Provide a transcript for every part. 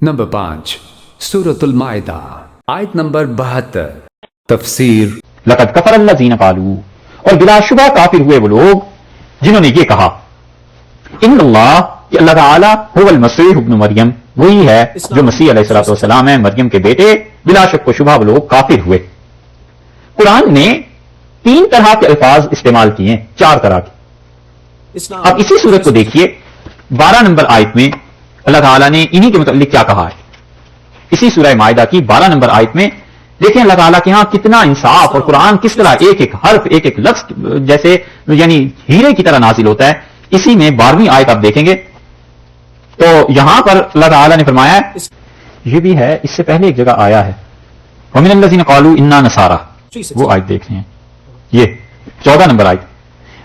Number 5 सूरतुल माइदा आयत number 72 तफसीर लक़द Kfar अल्लज़ीना क़ालू, और बिलाशुबा काफिर हुए वो लोग जिन्होंने ये कहा इन्नल्लाह, कि अल्लाह ताला हुवल मसीह इब्न मरियम, वही है जो मसीह अलैहिस्सलातु वस्सलाम है, मरियम के बेटे। बिलाशक व शुबा वो लोग काफिर हुए। कुरान ने 3 तरह के अल्फाज इस्तेमाल किए हैं, 4 तरह के। अब इसी सूरत को देखिए, 12 नंबर आयत में अल्लाह ताला ने इन्हीं के मुताल्लिक क्या कहा है। इसी सूरह माइदा की 12 नंबर आयत में देखें अल्लाह ताला के यहां कितना इंसाफ, और कुरान किस तरह एक एक हर्फ, एक एक लफ्ज जैसे यानी हीरे की तरह नाजिल होता है। इसी में 12वीं आयत आप देखेंगे तो यहां पर अल्लाह ताला ने फरमाया है, ये भी है, इससे पहले एक जगह आया है, वमिनल्लज़ीना क़ालू इन्ना नसारा, वो आयत देख रहे हैं, ये 14 नंबर आयत,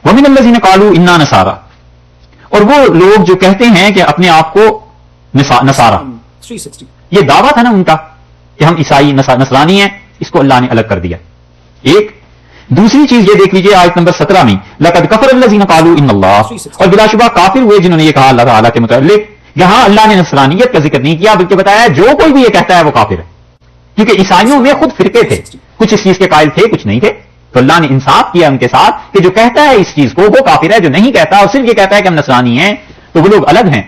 वमिनल्लज़ीना क़ालू इन्ना नसारा, और वो लोग जो कहते हैं कि अपने आप को नसारा, ये दावा था ना उनका कि हम ईसाई नसरानी हैं, इसको अल्लाह ने अलग कर दिया। एक दूसरी चीज ये देख लीजिए आयत नंबर 17 में, लक़द कफ़र अल्लज़ीना क़ालू इन्नल्लाह, और बिलाशुबा काफिर हुए जिन्होंने ये कहा अल्लाह ताला के मुताल्लिक। यहां अल्लाह ने नसरानियत का जिक्र नहीं किया, बल्कि बताया जो कोई भी ये कहता है वो काफिर है, क्योंकि ईसाइयों में खुद फिरके थे, कुछ इस चीज के कायल थे, कुछ नहीं थे। तो अल्लाह ने इंसाफ किया उनके साथ कि जो कहता है इस चीज को वो काफिर है, जो नहीं कहता और सिर्फ ये कहता है कि हम नसरानी हैं तो वो लोग अलग हैं।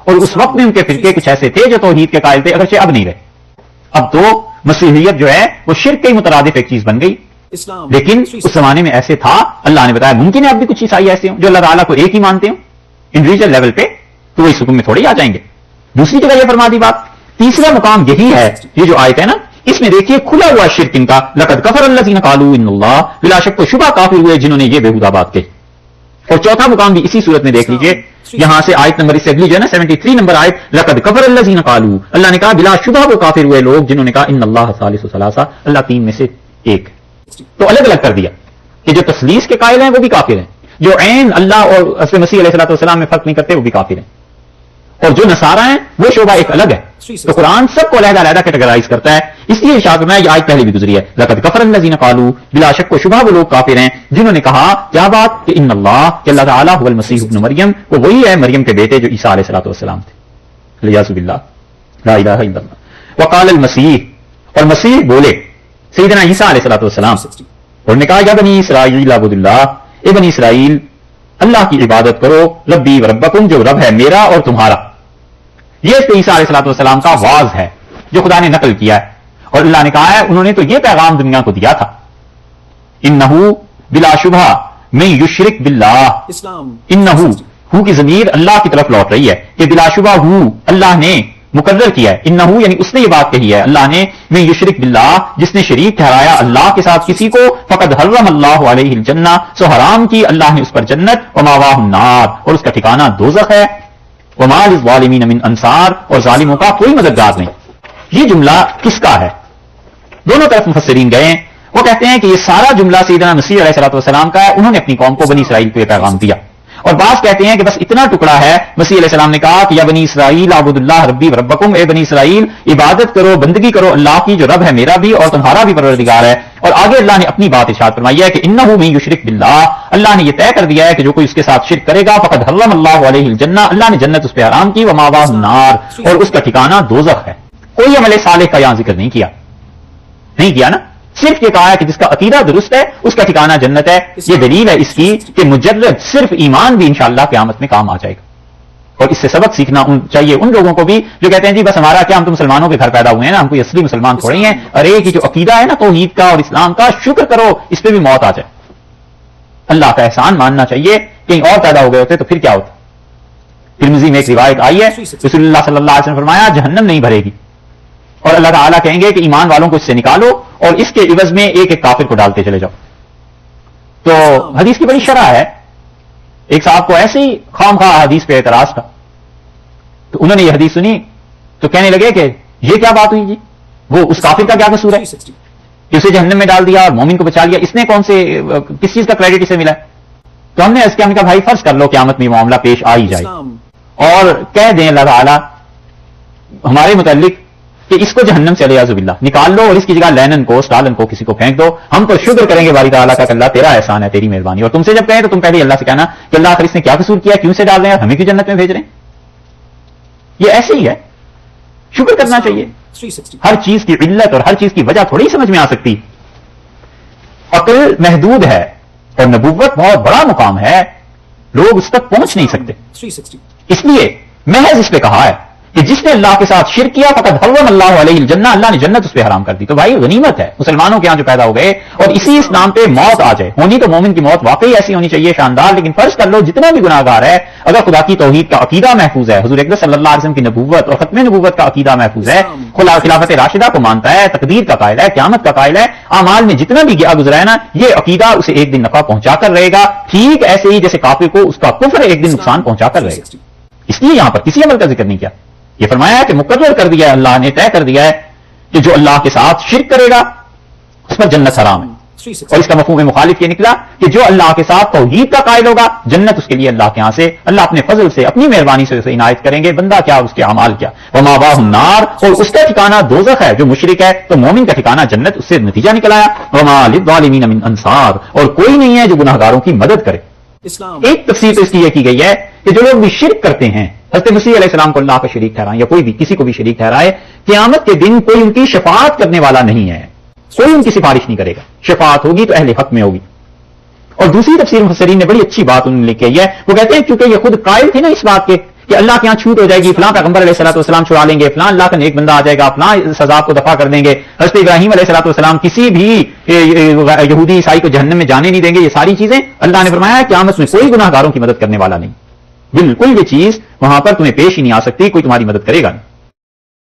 और उस वक्त में उनके फिरके कुछ ऐसे थे जो तौहीद के कायल थे, अगरचे अब नहीं रहे। अब तो मसीहियत जो है वो शिर्क के मुतरादिफ एक चीज बन गई। लेकिन उस जमाने में ऐसे था, अल्लाह ने बताया मुमकिन है अब भी कुछ ईसाई ऐसे हों जो अल्लाह ताला को एक ही मानते हो इंडिविजुअल लेवल पे, तो वो इस हुक्म में थोड़े ही आ जाएंगे। दूसरी जगह ये फरमा दी बात। तीसरा मुकाम यही है, ये जो आयत है ना, इसमें देखिए खुला हुआ शिर्क इनका, लक़द कफ़र अल्लज़ीना क़ालू इन्नल्लाह, बिलाशक तो शुबा काफिर हुए जिन्होंने ये बेहुदा बात कही। और चौथा मुकाम भी इसी सूरत में देख लीजिए, यहां से आयत नंबर इससे अगली जो है ना 73 नंबर आयत, लक़द कफ़र अल्लज़ीना क़ालू, अल्लाह ने कहा बिलाशुबा वो काफिर हुए लोग जिन्होंने कहा इन्नल्लाह सालिसु सलासा, अल्लाह 3 में से 1। तो अलग अलग कर दिया कि जो तस्लीस के कायल हैं वो भी काफिर हैं, जो ऐन अल्लाह और असली मसीह अलैहिस्सलातु वस्सलाम में फर्क नहीं करते वो भी काफिर हैं, और जो नसारा हैं वो शोबा एक अलग है। तो कुरान सबको अलग-अलग कैटेगराइज करता है। इसलिए इरशाद में ये आयत पहले भी गुजरी है, लक़द कफ़र अल्लज़ीना क़ालू, बिलाशक व शुबा वो लोग काफिर हैं जिन्होंने कहा क्या बात कि इन्नल्लाह, कि अल्लाह ताला हुवल मसीह इब्न मरियम, वो वही है मरियम के बेटे जो ईसा अलैहिस्सलातु वस्सलाम थे। लियाज़ु बिल्लाह, ला इलाहा इल्लल्लाह। वक़ाल अल मसीह, और मसीह बोले सैयदना ईसा अलैहिस्सलातु वस्सलाम, उन्होंने कहा या बनी इसराईल अबुदुल्लाह, ए बनी इसराईल अल्लाह की इबादत करो, रब्बी व रब्बकुम, जो रब है मेरा और तुम्हारा। ये ईसा अलैहिस्सलातु वस्सलाम का वाज है जो खुदा ने नकल किया है, और अल्लाह ने कहा है उन्होंने तो ये पैगाम दुनिया को दिया था, इन्नहु बिलाशुबा मैं युशरिक बिल्लाह, इन्नहु हु की ज़मीर अल्लाह की तरफ लौट रही है कि बिलाशुबा हु अल्लाह ने मुकर्रर किया है, इन्नहु यानी उसने ये बात कही है अल्लाह ने, मैं युशरिक बिल्लाह, जिसने शरीक ठहराया अल्लाह के साथ किसी को, फकद हर्रम अल्लाहु अलैहिल जन्नह, सो हराम की अल्लाह ने उस पर जन्नत, व मावाहुन नार, और उसका ठिकाना दोज़ख है, व मा लिज़्ज़ालिमीन मिन अंसार, और जालिमों का कोई मददगार नहीं। ये जुमला किसका है? दोनों तरफ मुफस्सिरीन गए, वो कहते हैं कि ये सारा जुमला सैयदना मसीह अलैहिस्सलातु वस्सलाम का है, उन्होंने अपनी कौम को बनी इसराइल को यह पैगाम दिया। और बात कहते हैं कि बस इतना टुकड़ा है, मसीह अलैहिस्सलाम ने कहा कि या बनी इसराइल अबुदुल्लाह रब्बी व रब्बकुम, ए बनी इसराइल इबादत करो, बंदगी करो अल्लाह की जो रब है मेरा भी और तुम्हारा भी परवरदिगार है। और आगे अल्लाह ने अपनी बात इरशाद फरमाई है कि इन्नहु मन युशरिक बिल्लाह, अल्लाह ने यह तय कर दिया है कि जो कोई उसके साथ शिर्क करेगा फकद हर्रम अल्लाहु अलैहिल जन्नह, अल्लाह ने जन्नत उस पर हराम की, व मावाहुन नार, और उसका ठिकाना दोज़ख है। कोई अमल सालेह का यहां जिक्र नहीं किया ना, सिर्फ ये कहा है कि जिसका अकीदा दुरुस्त है उसका ठिकाना जन्नत है। ये दलील है इसकी कि मुजर्रद सिर्फ ईमान भी इंशाअल्लाह क़यामत में काम आ जाएगा। और इससे सबक सीखना चाहिए उन लोगों को भी जो कहते हैं जी बस हमारा क्या, हम तो मुसलमानों के घर पैदा हुए हैं ना, हम कोई असली मुसलमान थोड़े ही हैं। अरे कि जो अकीदा है ना तौहीद का और इस्लाम का, शुक्र करो इस पर भी मौत आ जाए, अल्लाह का एहसान मानना चाहिए। कहीं और पैदा हो गए होते तो फिर क्या होता। तिरमिज़ी में एक रिवायत आई है, रसूलुल्लाह सल्लल्लाहु अलैहि वसल्लम फरमाया जहन्नम नहीं भरेगी, और अल्लाह ताला कहेंगे कि ईमान वालों को इससे निकालो और इसके इवज में एक एक काफिर को डालते चले जाओ। तो हदीस की बड़ी शरह है। एक साहब को ऐसे ही खामखा हदीस पे एतराज था, तो उन्होंने ये हदीस सुनी तो कहने लगे कि ये क्या बात हुई जी, वो उस काफिर का क्या कसूर है कि उसे जहन्नम में डाल दिया और मोमिन को बचा लिया, इसने कौन से किस चीज का क्रेडिट इसे मिला। तो हमने इसके हमने कहा भाई फर्ज कर लो क़यामत में मामला पेश आ ही जाए और कह दें अल्लाह ताला हमारे मुताल्लिक कि इसको जहन्नम से अलियाज़ुबिल्लाह निकाल लो और इसकी जगह लेनिन को, स्टालिन को किसी को फेंक दो, हम तो शुक्र करेंगे बारी ताला का, अल्लाह तेरा एहसान है, तेरी मेहरबानी। और तुमसे जब कहें तो तुम पहले अल्लाह से कहना कि अल्लाह इसने क्या कसूर किया, क्यों से डाल रहे हैं, हमें क्यों जन्नत में भेज रहे हैं। ये ऐसे ही है। شکر کرنا چاہیے. 360. ہر چیز کی علت اور ہر چیز کی وجہ تھوڑی سمجھ میں آ سکتی. عقل محدود ہے اور نبوت بہت بڑا مقام ہے, لوگ اس تک پہنچ نہیں سکتے. 360. اس لیے محض اس پہ کہا ہے کہ جس نے اللہ کے ساتھ شرک کیا فقط حرم اللہ علیہ الجنہ, اللہ نے جنت اس پہ حرام کر دی. تو بھائی غنیمت ہے مسلمانوں کے ہاں جو پیدا ہو گئے اور اسی اسلام پہ موت آ جائے. ہونی تو مومن کی موت واقعی ایسی ہونی چاہیے شاندار, لیکن فرض کر لو جتنا بھی گناہ گار ہے اگر خدا کی توحید کا عقیدہ محفوظ ہے, حضور اکرم صلی اللہ علیہ وسلم کی نبوت اور ختم نبوت کا عقیدہ محفوظ ہے, خلافت راشدہ کو مانتا ہے, تقدیر کا قائل ہے, قیامت کا قائل ہے, اعمال میں جتنا بھی گیا گزرا ہے نا, یہ عقیدہ اسے ایک دن نفع پہنچا کر رہے گا, ٹھیک ایسے ہی جیسے کافر کو اس کا کفر ایک دن نقصان پہنچا کر رہے گا. اس لیے یہاں پر کسی عمل کا ذکر نہیں کیا, یہ فرمایا ہے کہ مقرر کر دیا ہے, اللہ نے طے کر دیا ہے کہ جو اللہ کے ساتھ شرک کرے گا اس پر جنت حرام ہے. اور اس کا مفہوم مخالف یہ نکلا کہ جو اللہ کے ساتھ توحید کا قائل ہوگا جنت اس کے لیے اللہ کے ہاں سے, اللہ اپنے فضل سے اپنی مہربانی سے اسے عنایت کریں گے, بندہ کیا اس کے اعمال کیا. ومأواہ النار, اور اس کا ٹھکانہ دوزخ ہے. جو مشرک ہے تو مومن کا ٹھکانہ جنت, اس سے نتیجہ نکل آیا وما للظالمین من انصار, اور کوئی نہیں ہے جو گناہگاروں کی مدد کرے. Islam. ایک تفسیر تو اس کی یہ کی گئی ہے کہ جو لوگ بھی شرک کرتے ہیں, حضرت مسیح علیہ السلام کو اللہ کا شریک ٹھہرائیں یا کوئی بھی کسی کو بھی شریک ٹھہرائے, قیامت کے دن کوئی ان کی شفاعت کرنے والا نہیں ہے, کوئی ان کی سفارش نہیں کرے گا. شفاعت ہوگی تو اہل حق میں ہوگی. اور دوسری تفسیر مفسرین نے بڑی اچھی بات انہوں نے لکھی ہے, وہ کہتے ہیں کیونکہ یہ خود قائل تھے نا اس بات کے کہ اللہ کے یہاں چھوٹ ہو جائے گی, فلاں پیغمبر علیہ الصلوۃ والسلام چھڑا لیں گے, فلاں اللہ کا نیک بندہ آ جائے گا, فلاں سزا کو دفع کر دیں گے, حضرت ابراہیم علیہ الصلوۃ والسلام کسی بھی یہودی عیسائی کو جہنم میں جانے نہیں دیں گے. یہ ساری چیزیں اللہ نے فرمایا قیامت میں کوئی گناہ گاروں کی مدد کرنے والا نہیں, بالکل یہ چیز وہاں پر تمہیں پیش ہی نہیں آ سکتی, کوئی تمہاری مدد کرے گا نہیں.